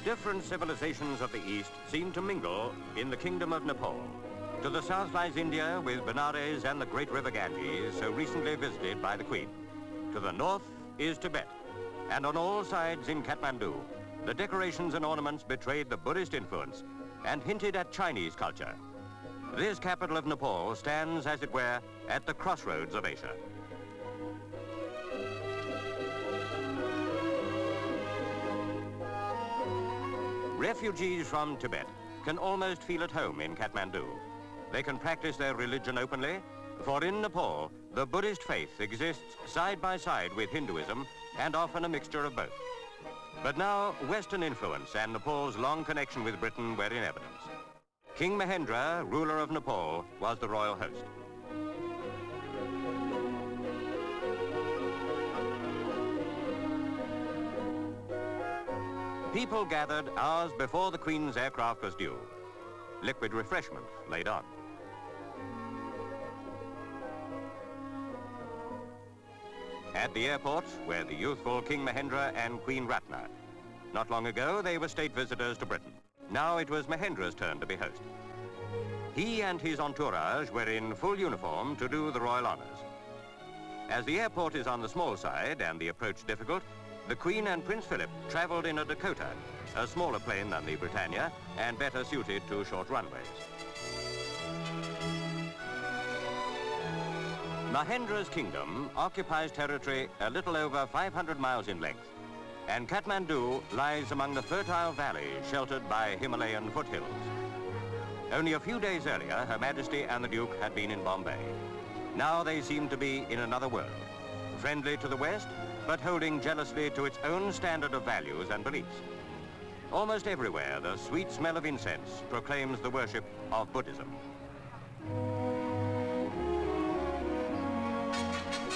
different civilizations of the East seem to mingle in the kingdom of Nepal. To the south lies India with Benares and the great river Ganges, so recently visited by the Queen. To the north is Tibet, and on all sides in Kathmandu, the decorations and ornaments betrayed the Buddhist influence and hinted at Chinese culture. This capital of Nepal stands, as it were, at the crossroads of Asia. Refugees from Tibet can almost feel at home in Kathmandu. They can practice their religion openly, for in Nepal, the Buddhist faith exists side by side with Hinduism and often a mixture of both. But now, Western influence and Nepal's long connection with Britain were in evidence. King Mahendra, ruler of Nepal, was the royal host. People gathered hours before the Queen's aircraft was due. Liquid refreshment laid on. At the airport were the youthful King Mahendra and Queen Ratna. Not long ago, they were state visitors to Britain. Now it was Mahendra's turn to be host. He and his entourage were in full uniform to do the royal honors. As the airport is on the small side and the approach difficult, the Queen and Prince Philip traveled in a Dakota, a smaller plane than the Britannia and better suited to short runways. Mahendra's kingdom occupies territory a little over 500 miles in length, and Kathmandu lies among the fertile valleys sheltered by Himalayan foothills. Only a few days earlier, Her Majesty and the Duke had been in Bombay. Now they seem to be in another world, friendly to the West, but holding jealously to its own standard of values and beliefs. Almost everywhere, the sweet smell of incense proclaims the worship of Buddhism.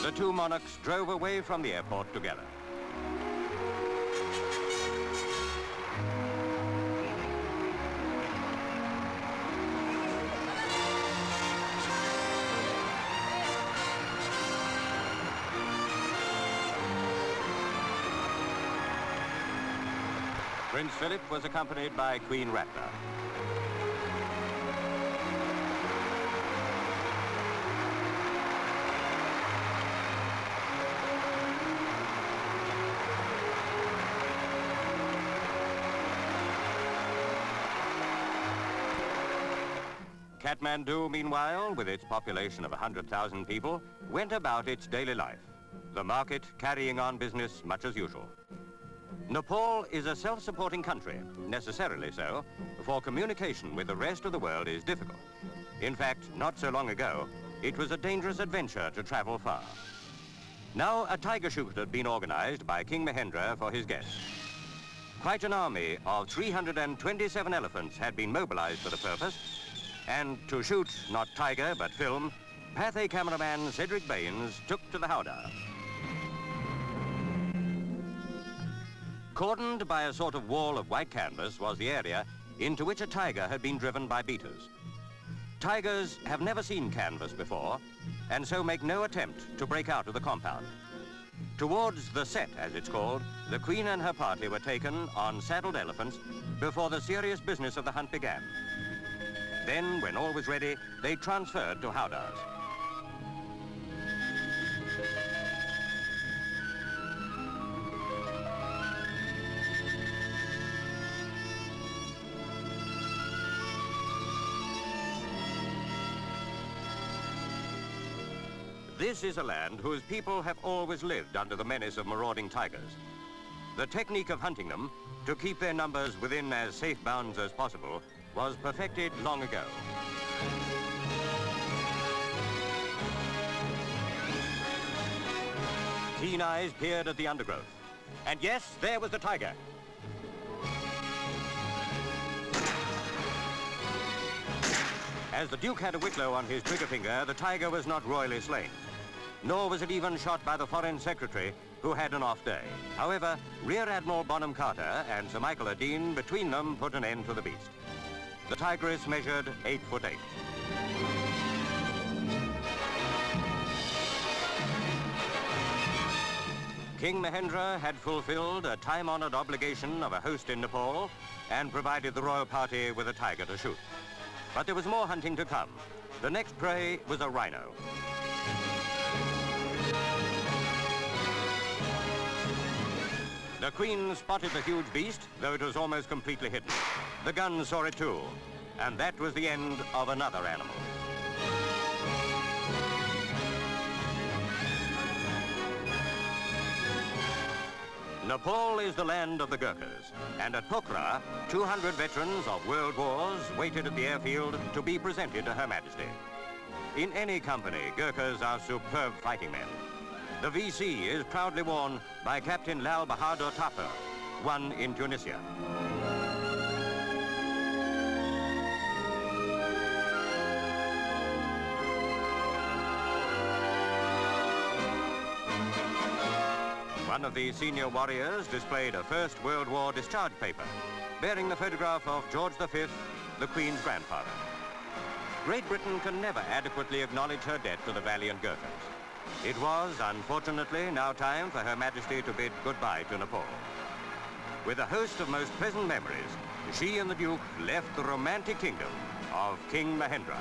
The two monarchs drove away from the airport together. Prince Philip was accompanied by Queen Ratna. Kathmandu, meanwhile, with its population of 100,000 people, went about its daily life, the market carrying on business much as usual. Nepal is a self-supporting country, necessarily so, for communication with the rest of the world is difficult. In fact, not so long ago, it was a dangerous adventure to travel far. Now, a tiger shoot had been organized by King Mahendra for his guests. Quite an army of 327 elephants had been mobilized for the purpose, and to shoot not tiger but film, Pathé cameraman Cedric Baines took to the howdah. Cordoned by a sort of wall of white canvas was the area into which a tiger had been driven by beaters. Tigers have never seen canvas before, and so make no attempt to break out of the compound. Towards the set, as it's called, the Queen and her party were taken on saddled elephants before the serious business of the hunt began. Then, when all was ready, they transferred to howdahs. This is a land whose people have always lived under the menace of marauding tigers. The technique of hunting them, to keep their numbers within as safe bounds as possible, was perfected long ago. Keen eyes peered at the undergrowth. And yes, there was the tiger. As the Duke had a whitlow on his trigger finger, the tiger was not royally slain. Nor was it even shot by the Foreign Secretary, who had an off day. However, Rear Admiral Bonham Carter and Sir Michael Erdene between them put an end to the beast. The tigress measured 8'8". King Mahendra had fulfilled a time-honored obligation of a host in Nepal and provided the royal party with a tiger to shoot. But there was more hunting to come. The next prey was a rhino. The Queen spotted the huge beast, though it was almost completely hidden. The guns saw it too, and that was the end of another animal. Nepal is the land of the Gurkhas, and at Pokhara, 200 veterans of world wars waited at the airfield to be presented to Her Majesty. In any company, Gurkhas are superb fighting men. The VC is proudly worn by Captain Lal Bahadur Thapar, won in Tunisia. One of the senior warriors displayed a First World War discharge paper, bearing the photograph of George V, the Queen's grandfather. Great Britain can never adequately acknowledge her debt to the valiant Gurkhas. It was, unfortunately, now time for Her Majesty to bid goodbye to Nepal. With a host of most pleasant memories, she and the Duke left the romantic kingdom of King Mahendra.